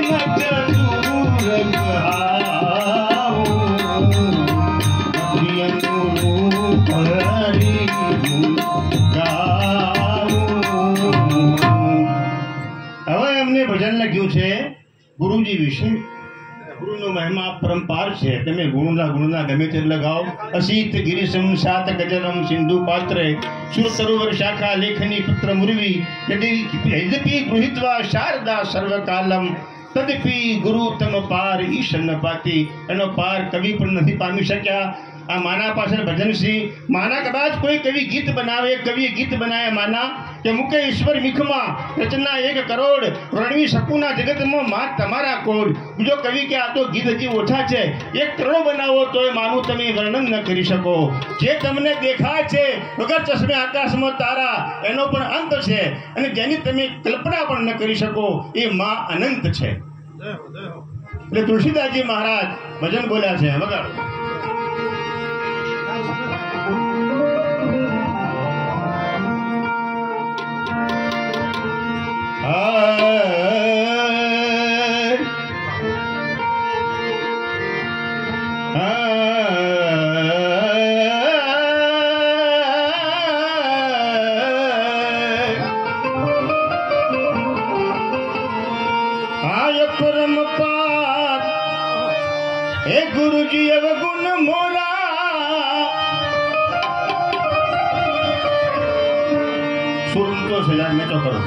मत दूर कहाओ अनुरूप हरि गाओ। હવે એમને ભજન લખ્યું છે ગુરુજી વિશે। ગુરુનો મહિમા પરંપાર છે। તમે ગુણના ગમે તે લગાવો। અસીત ગિરિશમ સાત ગજરમ સિંધુ પાત્રે સુર સરોવર શાખા લેખની પુત્ર મુરવી યદ્યપિ ગૃહિત્વા શારદા સર્વકાલમ તદપિ ગુરુ તમ પાર ઈશ ન પાતી। એનો પાર કવિ પણ નથી પામી શક્યા। આ માના પાછળ ભજન છે। માના કદાચ કોઈ કવિ ગીત બનાવે, કવિએ ગીત બનાવે માના કે મુકે ઈશ્વર મીખમાં રચના 1 કરોડ વર્ણવી શકુના જગતમાં માત તમારા કોડ। બીજો કવિ કે આ તો ગીત હજી ઓછા છે, 1 કરોડ બનાવો તોય માનું તમે વર્ણન ન કરી શકો। જે તમને દેખાય છે વગર ચશ્મે આકાશમાં તારા એનો પણ અંત છે, અને જેની તમે કલ્પના પણ ન કરી શકો એ માં અનંત છે। એટલે તુલસીદાસજી મહારાજ ભજન બોલ્યા છે। વગાડો। परम पार हे गुरु जी अवगुण मोरा सुर तो से यार मैं तो करो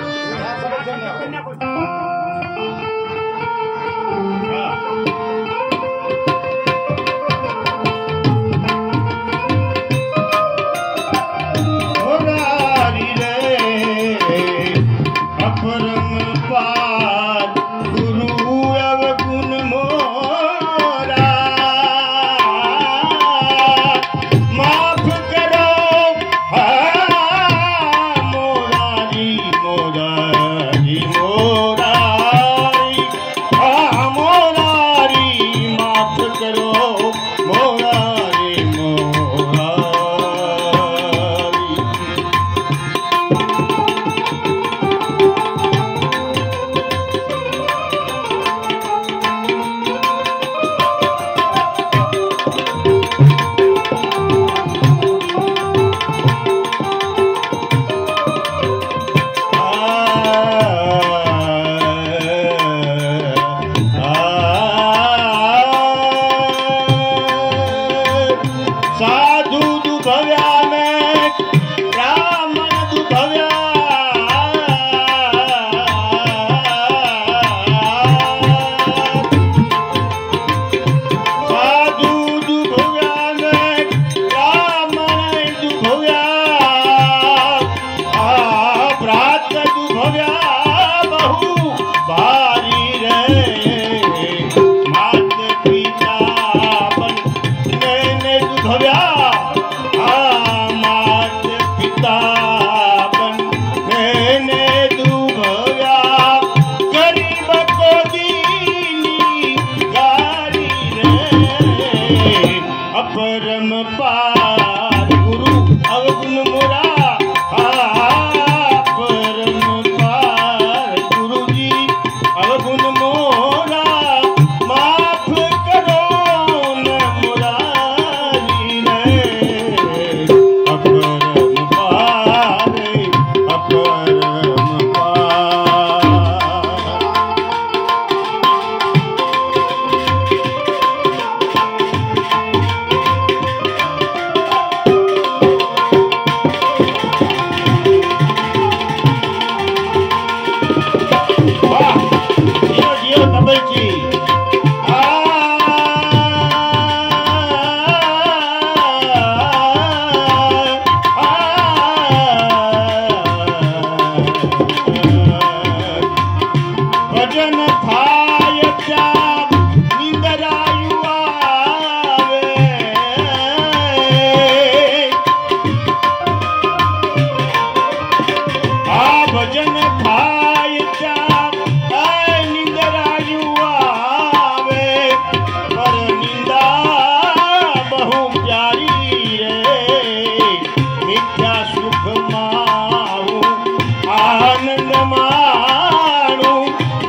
आनंद माणू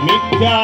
मिथ्या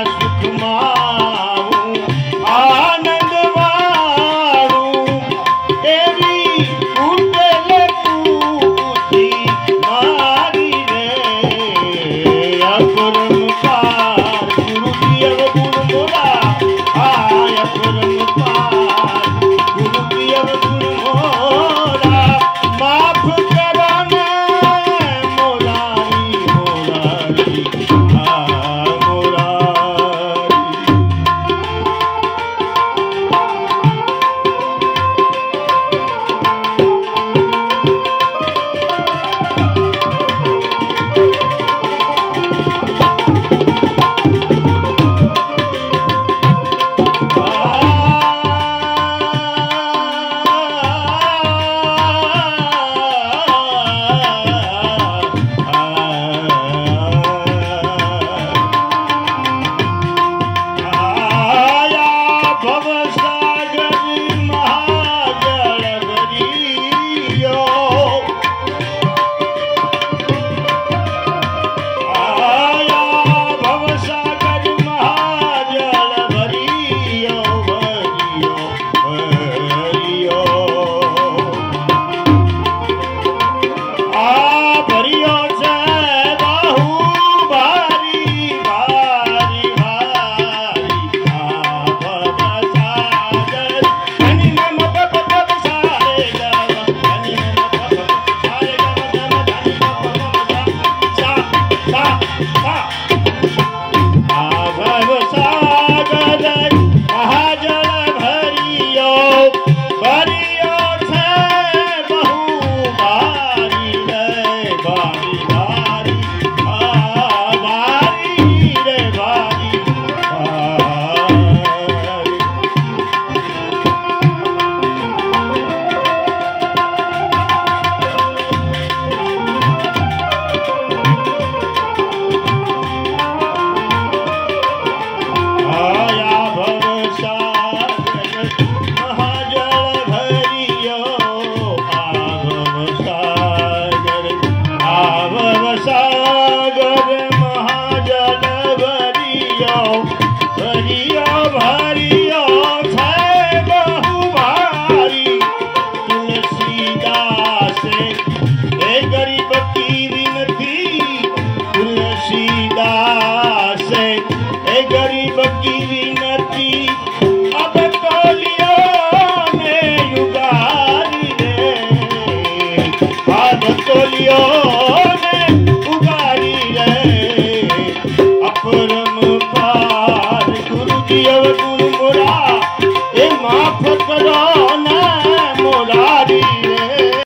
गुरु मोरा ए माफ करो ना